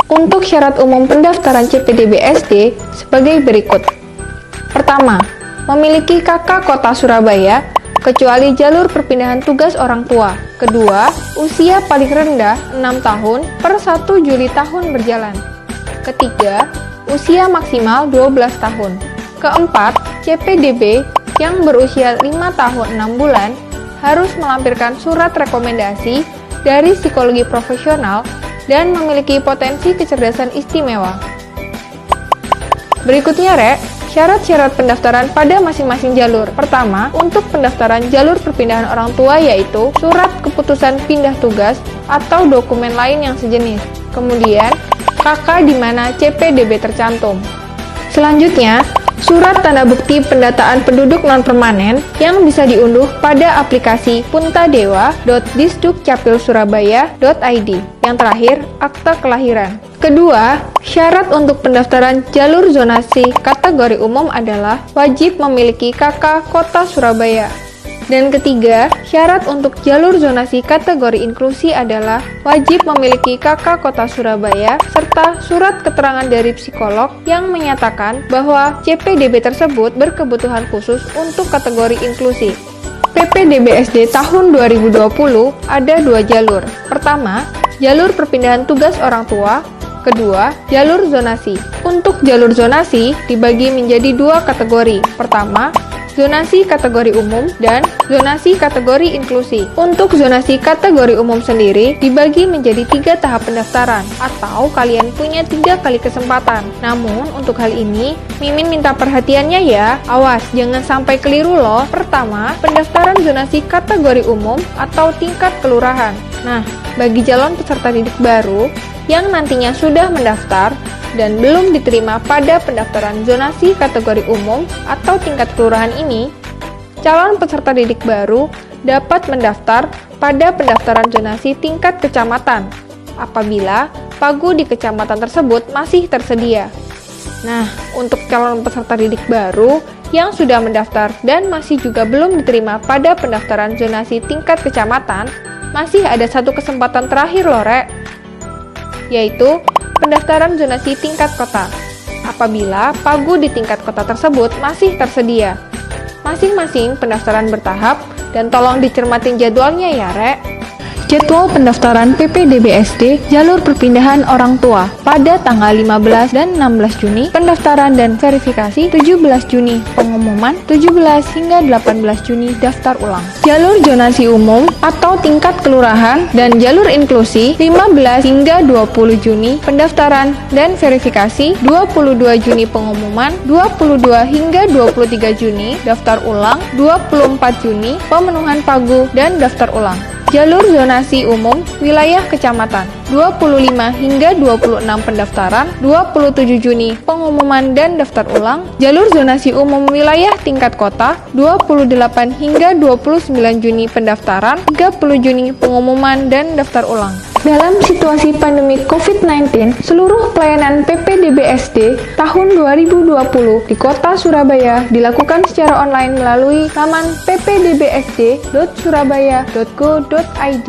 Untuk syarat umum pendaftaran CPDB SD sebagai berikut. Pertama, memiliki KK Kota Surabaya, kecuali jalur perpindahan tugas orang tua. Kedua, usia paling rendah 6 tahun per 1 Juli tahun berjalan. Ketiga, usia maksimal 12 tahun. Keempat, CPDB yang berusia 5 tahun 6 bulan harus melampirkan surat rekomendasi dari psikologi profesional dan memiliki potensi kecerdasan istimewa. Berikutnya, syarat-syarat pendaftaran pada masing-masing jalur. Pertama, untuk pendaftaran jalur perpindahan orang tua yaitu surat keputusan pindah tugas atau dokumen lain yang sejenis. Kemudian, KK di mana CPDB tercantum. Selanjutnya, surat tanda bukti pendataan penduduk non-permanen yang bisa diunduh pada aplikasi puntadewa.disdukcapilsurabaya.id. Yang terakhir, akta kelahiran. Kedua, syarat untuk pendaftaran jalur zonasi kategori umum adalah wajib memiliki KK Kota Surabaya. Dan ketiga, syarat untuk jalur zonasi kategori inklusi adalah wajib memiliki KK Kota Surabaya serta surat keterangan dari psikolog yang menyatakan bahwa CPDB tersebut berkebutuhan khusus untuk kategori inklusi. PPDB SD tahun 2020 ada 2 jalur. Pertama, jalur perpindahan tugas orang tua. Kedua, jalur zonasi. Untuk jalur zonasi dibagi menjadi 2 kategori. Pertama, zonasi kategori umum dan zonasi kategori inklusi. Untuk zonasi kategori umum sendiri dibagi menjadi 3 tahap pendaftaran atau kalian punya 3 kali kesempatan. Namun untuk hal ini Mimin minta perhatiannya ya, awas jangan sampai keliru loh. Pertama, pendaftaran zonasi kategori umum atau tingkat kelurahan. Nah, bagi calon peserta didik baru yang nantinya sudah mendaftar dan belum diterima pada pendaftaran zonasi kategori umum atau tingkat kelurahan ini, calon peserta didik baru dapat mendaftar pada pendaftaran zonasi tingkat kecamatan apabila pagu di kecamatan tersebut masih tersedia. Nah, untuk calon peserta didik baru yang sudah mendaftar dan masih juga belum diterima pada pendaftaran zonasi tingkat kecamatan, masih ada 1 kesempatan terakhir loh, yaitu pendaftaran zonasi tingkat kota, apabila pagu di tingkat kota tersebut masih tersedia. Masing-masing pendaftaran bertahap, dan tolong dicermatin jadwalnya ya, Jadwal pendaftaran PPDB SD jalur perpindahan orang tua pada tanggal 15 dan 16 Juni, pendaftaran dan verifikasi 17 Juni, pengumuman 17 hingga 18 Juni, daftar ulang. Jalur zonasi umum atau tingkat kelurahan dan jalur inklusi 15 hingga 20 Juni, pendaftaran dan verifikasi 22 Juni, pengumuman 22 hingga 23 Juni, daftar ulang 24 Juni, pemenuhan pagu dan daftar ulang. Jalur zonasi umum wilayah kecamatan 25 hingga 26 pendaftaran, 27 Juni pengumuman dan daftar ulang. Jalur zonasi umum wilayah tingkat kota 28 hingga 29 Juni pendaftaran, 30 Juni pengumuman dan daftar ulang. Dalam situasi pandemi COVID-19, seluruh pelayanan PPDB SD tahun 2020 di Kota Surabaya dilakukan secara online melalui laman ppdbsd.surabaya.go.id.